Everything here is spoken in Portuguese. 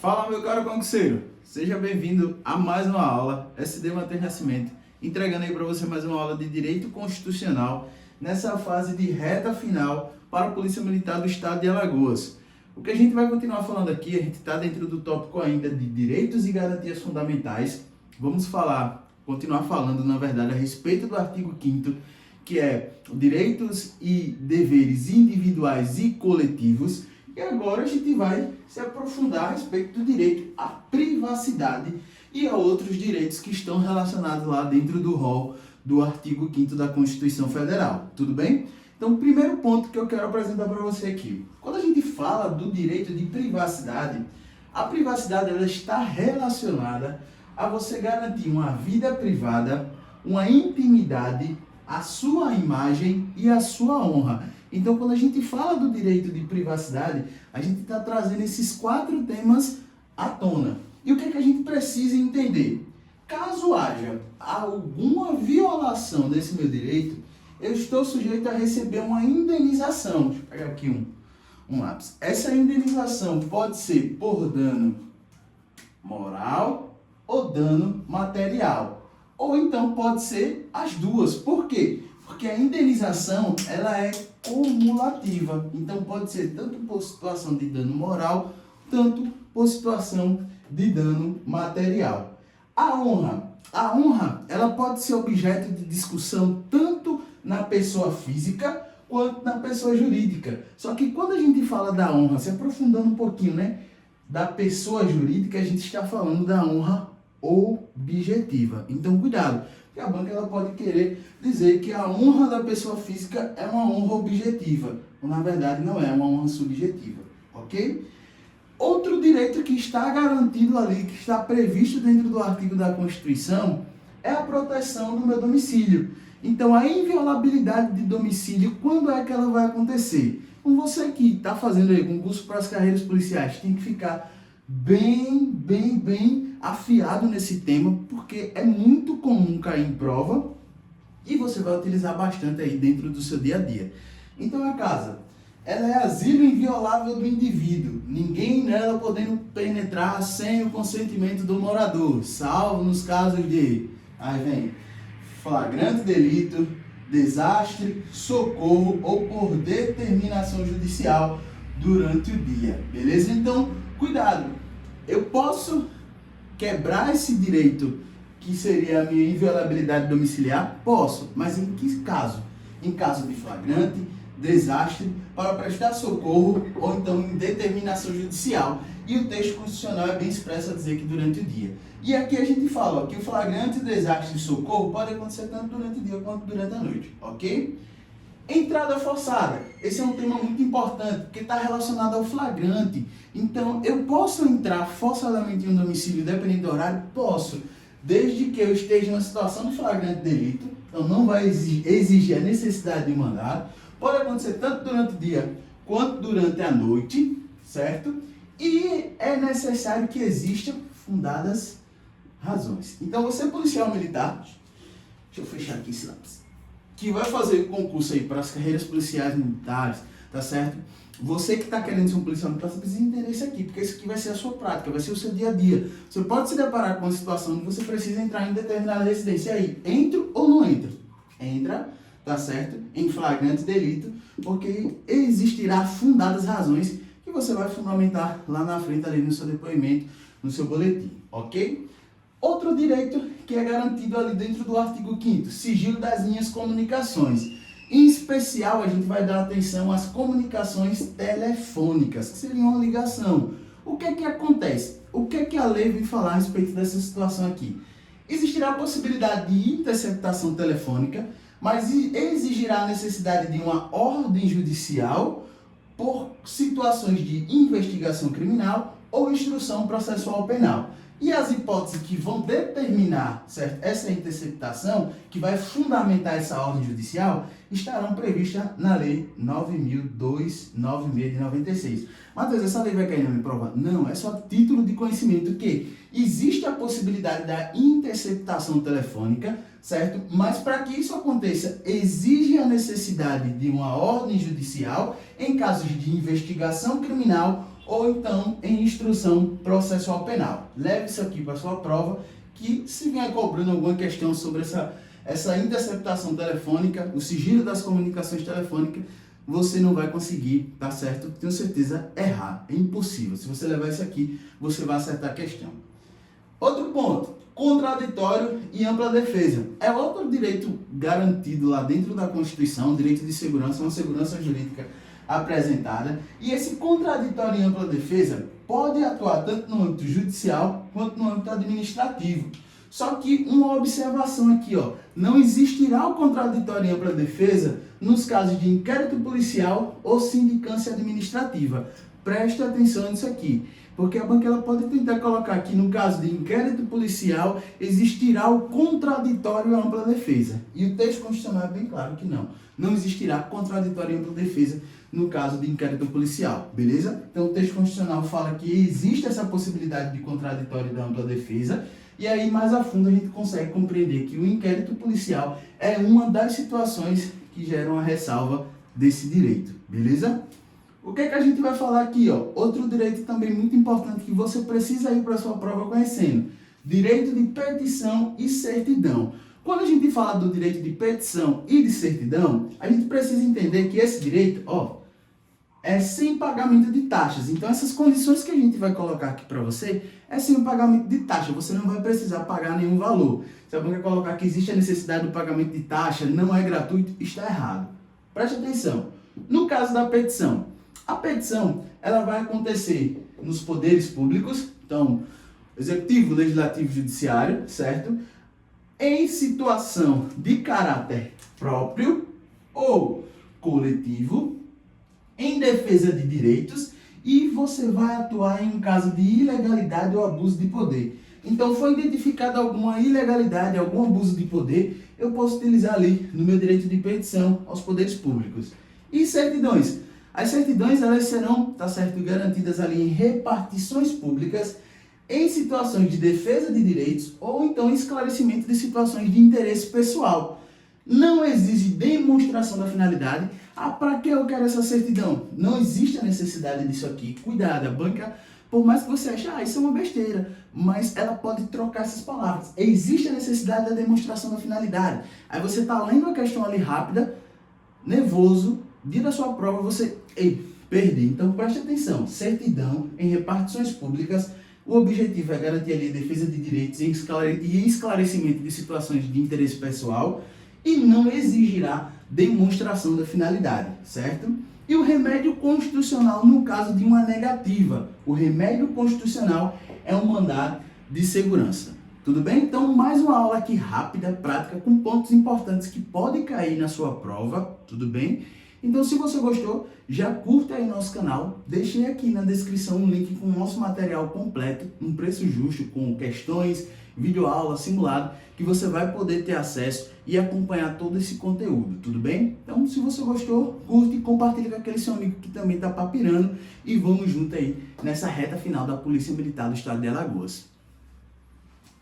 Fala, meu caro concurseiro, seja bem-vindo a mais uma aula SD Matheus Nascimento, entregando aí para você mais uma aula de Direito Constitucional nessa fase de reta final para a Polícia Militar do Estado de Alagoas. O que a gente vai continuar falando aqui, a gente está dentro do tópico ainda de Direitos e Garantias Fundamentais. Vamos continuar falando, na verdade, a respeito do artigo 5º, que é direitos e deveres individuais e coletivos. E agora a gente vai se aprofundar a respeito do direito à privacidade e a outros direitos que estão relacionados lá dentro do rol do artigo 5º da Constituição Federal. Tudo bem? Então, o primeiro ponto que eu quero apresentar para você aqui. Quando a gente fala do direito de privacidade, a privacidade ela está relacionada a você garantir uma vida privada, uma intimidade, a sua imagem e a sua honra. Então, quando a gente fala do direito de privacidade, a gente está trazendo esses 4 temas à tona. E o que é que a gente precisa entender? Caso haja alguma violação desse meu direito, eu estou sujeito a receber uma indenização. Deixa eu pegar aqui um lápis. Essa indenização pode ser por dano moral ou dano material. Ou então pode ser as duas. Por quê? Porque a indenização ela é cumulativa. Então pode ser tanto por situação de dano moral, tanto por situação de dano material. A honra ela pode ser objeto de discussão tanto na pessoa física quanto na pessoa jurídica. Só que quando a gente fala da honra, se aprofundando um pouquinho, né, da pessoa jurídica, a gente está falando da honra objetiva. Então cuidado, porque a banca ela pode querer dizer que a honra da pessoa física é uma honra objetiva, ou na verdade não é uma honra subjetiva, ok? Outro direito que está garantido ali, que está previsto dentro do artigo da Constituição, é a proteção do meu domicílio. Então a inviolabilidade de domicílio, quando é que ela vai acontecer? Então você que está fazendo aí concurso para as carreiras policiais, tem que ficar bem afiado nesse tema, porque é muito comum cair em prova e você vai utilizar bastante aí dentro do seu dia a dia. Então a casa, ela é asilo inviolável do indivíduo, ninguém nela podendo penetrar sem o consentimento do morador, salvo nos casos de, aí vem, flagrante delito, desastre, socorro ou por determinação judicial durante o dia, beleza? Então, cuidado, eu posso quebrar esse direito que seria a minha inviolabilidade domiciliar? Posso, mas em que caso? Em caso de flagrante, desastre, para prestar socorro ou então em determinação judicial. E o texto constitucional é bem expresso a dizer que durante o dia. E aqui a gente fala que o flagrante, desastre e socorro pode acontecer tanto durante o dia quanto durante a noite, ok? Entrada forçada. Esse é um tema muito importante, porque está relacionado ao flagrante. Então, eu posso entrar forçadamente em um domicílio, dependendo do horário? Posso, desde que eu esteja em uma situação de flagrante delito. Então, não vai exigir a necessidade de mandado. Pode acontecer tanto durante o dia, quanto durante a noite, certo? E é necessário que existam fundadas razões. Então, você policial militar, deixa eu fechar aqui esse lápis, que vai fazer concurso aí para as carreiras policiais militares, tá certo? Você que está querendo ser um policial militar, você precisa entender isso aqui, porque isso aqui vai ser a sua prática, vai ser o seu dia a dia. Você pode se deparar com uma situação que você precisa entrar em determinada residência. E aí, entro ou não entro? Entra, tá certo? Em flagrante delito, porque existirá fundadas razões que você vai fundamentar lá na frente, ali no seu depoimento, no seu boletim, ok? Outro direito que é garantido ali dentro do artigo 5º, sigilo das minhas comunicações. Em especial, a gente vai dar atenção às comunicações telefônicas, que seria uma ligação. O que é que acontece? O que é que a lei vem falar a respeito dessa situação aqui? Existirá a possibilidade de interceptação telefônica, mas exigirá a necessidade de uma ordem judicial por situações de investigação criminal ou instrução processual penal. E as hipóteses que vão determinar, certo, essa interceptação, que vai fundamentar essa ordem judicial, estarão previstas na Lei 9.296 de 96. Matheus, essa lei vai cair na minha prova? Não, é só título de conhecimento que existe a possibilidade da interceptação telefônica, certo? Mas para que isso aconteça, exige a necessidade de uma ordem judicial em casos de investigação criminal ou então em instrução processual penal. Leve isso aqui para sua prova, que se vier cobrando alguma questão sobre essa interceptação telefônica, o sigilo das comunicações telefônicas, você não vai conseguir, tá certo? Tenho certeza, errar. É impossível. Se você levar isso aqui, você vai acertar a questão. Outro ponto, contraditório e ampla defesa. É outro direito garantido lá dentro da Constituição, direito de segurança, uma segurança jurídica apresentada. E esse contraditório e ampla defesa pode atuar tanto no âmbito judicial quanto no âmbito administrativo. Só que uma observação aqui, ó, não existirá o contraditório e ampla defesa nos casos de inquérito policial ou sindicância administrativa. Preste atenção nisso aqui, porque a banca ela pode tentar colocar aqui no caso de inquérito policial existirá o contraditório e ampla defesa. E o texto constitucional é bem claro que não existirá contraditório e ampla defesa no caso de inquérito policial, beleza? Então o texto constitucional fala que existe essa possibilidade de contraditório e da ampla defesa. E aí, mais a fundo, a gente consegue compreender que o inquérito policial é uma das situações que geram a ressalva desse direito, beleza? O que é que a gente vai falar aqui, ó? Outro direito também muito importante que você precisa ir para a sua prova conhecendo. Direito de petição e certidão. Quando a gente fala do direito de petição e de certidão, a gente precisa entender que esse direito, ó, é sem pagamento de taxas. Então, essas condições que a gente vai colocar aqui para você é sem o pagamento de taxa. Você não vai precisar pagar nenhum valor. Se a banca colocar que existe a necessidade do pagamento de taxa, não é gratuito, está errado. Preste atenção. No caso da petição, a petição ela vai acontecer nos poderes públicos, então, executivo, legislativo e judiciário, certo? Em situação de caráter próprio ou coletivo, em defesa de direitos, e você vai atuar em um caso de ilegalidade ou abuso de poder. Então, foi identificada alguma ilegalidade, algum abuso de poder, eu posso utilizar ali no meu direito de petição aos poderes públicos. E certidões? As certidões elas serão, tá certo, garantidas ali em repartições públicas, em situações de defesa de direitos ou então esclarecimento de situações de interesse pessoal. Não exige demonstração da finalidade. Ah, para que eu quero essa certidão? Não existe a necessidade disso aqui. Cuidado, a banca, por mais que você ache, isso é uma besteira, mas ela pode trocar essas palavras. Existe a necessidade da demonstração da finalidade. Aí você está lendo a questão ali rápida, nervoso, dia da sua prova, você, perdi. Então preste atenção, certidão em repartições públicas, o objetivo é garantir ali a defesa de direitos e esclarecimento de situações de interesse pessoal, e não exigirá demonstração da finalidade, certo? E o remédio constitucional no caso de uma negativa. O remédio constitucional é um mandado de segurança. Tudo bem? Então, mais uma aula aqui rápida, prática, com pontos importantes que podem cair na sua prova, tudo bem? Então, se você gostou, já curta aí nosso canal, deixei aqui na descrição um link com o nosso material completo, um preço justo, com questões, videoaula, simulado, que você vai poder ter acesso e acompanhar todo esse conteúdo, tudo bem? Então, se você gostou, curte e compartilha com aquele seu amigo que também está papirando e vamos junto aí nessa reta final da Polícia Militar do Estado de Alagoas.